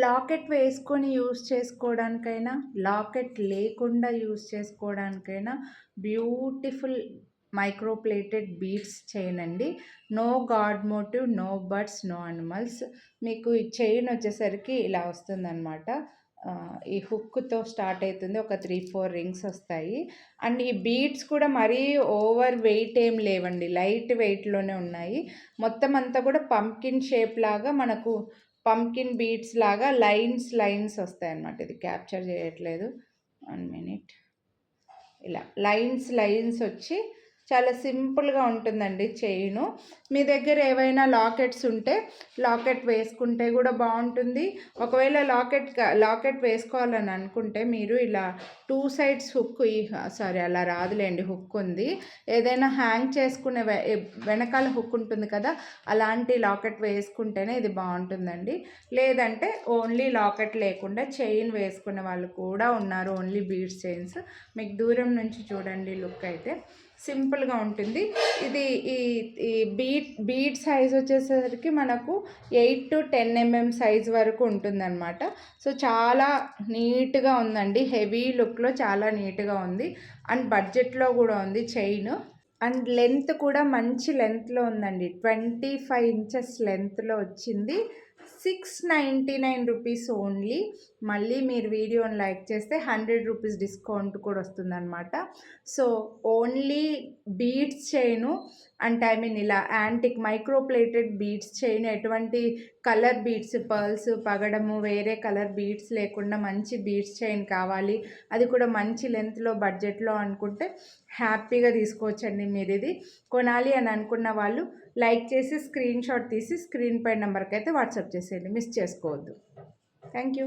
Locket వేసుకొని use చేసుకోవడానికైనా, locket లేకుండా యూజ్ చేసుకోవడానికైనా beautiful micro plated beads chain అండి. No god motive, no birds, no animals. మీకు ఈ చైన్ వచ్చేసరికి ఇలా వస్తుందన్నమాట. ఈ హుక్తో స్టార్ట్ అవుతుంది. ఒక 3-4 రింగ్స్ వస్తాయి. అండ్ ఈ బీడ్స్ కూడా మరీ ఓవర్ వెయిట్ ఏం లేవండి, లైట్ వెయిట్లోనే ఉన్నాయి. మొత్తం అంతా కూడా పంకిన్ షేప్ లాగా, మనకు పంకిన్ బీడ్స్ లాగా లైన్స్ వస్తాయన్నమాట. ఇది క్యాప్చర్ చేయట్లేదు, 1 మినిట్. ఇలా లైన్స్ వచ్చి చాలా సింపుల్గా ఉంటుందండి చైను. మీ దగ్గర ఏవైనా లాకెట్స్ ఉంటే లాకెట్ వేసుకుంటే కూడా బాగుంటుంది. ఒకవేళ లాకెట్ వేసుకోవాలని అనుకుంటే మీరు ఇలా 2 సైడ్స్ హుక్, సారీ అలా రాదులేండి, హుక్ ఉంది. ఏదైనా హ్యాంగ్ చేసుకునే వెనకాల హుక్ ఉంటుంది కదా, అలాంటి లాకెట్ వేసుకుంటేనే ఇది బాగుంటుందండి. లేదంటే ఓన్లీ లాకెట్ లేకుండా చైన్ వేసుకునే వాళ్ళు కూడా ఉన్నారు, ఓన్లీ బీడ్స్ చైన్స్. మీకు దూరం నుంచి చూడండి లుక్ అయితే సింపుల్గా ఉంటుంది. ఇది ఈ బీడ్ సైజ్ వచ్చేసరికి మనకు 8 to 10 mm సైజ్ వరకు ఉంటుందన్నమాట. సో చాలా నీట్గా ఉందండి, హెవీ లుక్లో చాలా నీట్గా ఉంది. అండ్ బడ్జెట్లో కూడా ఉంది చైన్. అండ్ లెంత్ కూడా మంచి లెంత్లో ఉందండి, 25 inches లెంత్లో వచ్చింది. 699 రూపీస్ ఓన్లీ. మళ్ళీ మీరు వీడియోని లైక్ చేస్తే 100 రూపీస్ డిస్కౌంట్ కూడా వస్తుందన్నమాట. సో ఓన్లీ బీడ్స్ చైను, అంటే ఐ మీన్ ఇలా antique micro plated beads chain, ఎటువంటి కలర్ బీడ్స్, పర్ల్స్, పగడము, వేరే కలర్ బీడ్స్ లేకుండా మంచి బీడ్స్ చైన్ కావాలి, అది కూడా మంచి లెంత్లో బడ్జెట్లో అనుకుంటే హ్యాపీగా తీసుకోవచ్చండి. మీరు ఇది కొనాలి అని అనుకున్న వాళ్ళు లైక్ చేసి స్క్రీన్ షాట్ తీసి స్క్రీన్ పై నెంబర్కి అయితే వాట్సాప్ చేసేయండి, మిస్ చేసుకోవద్దు. Thank you.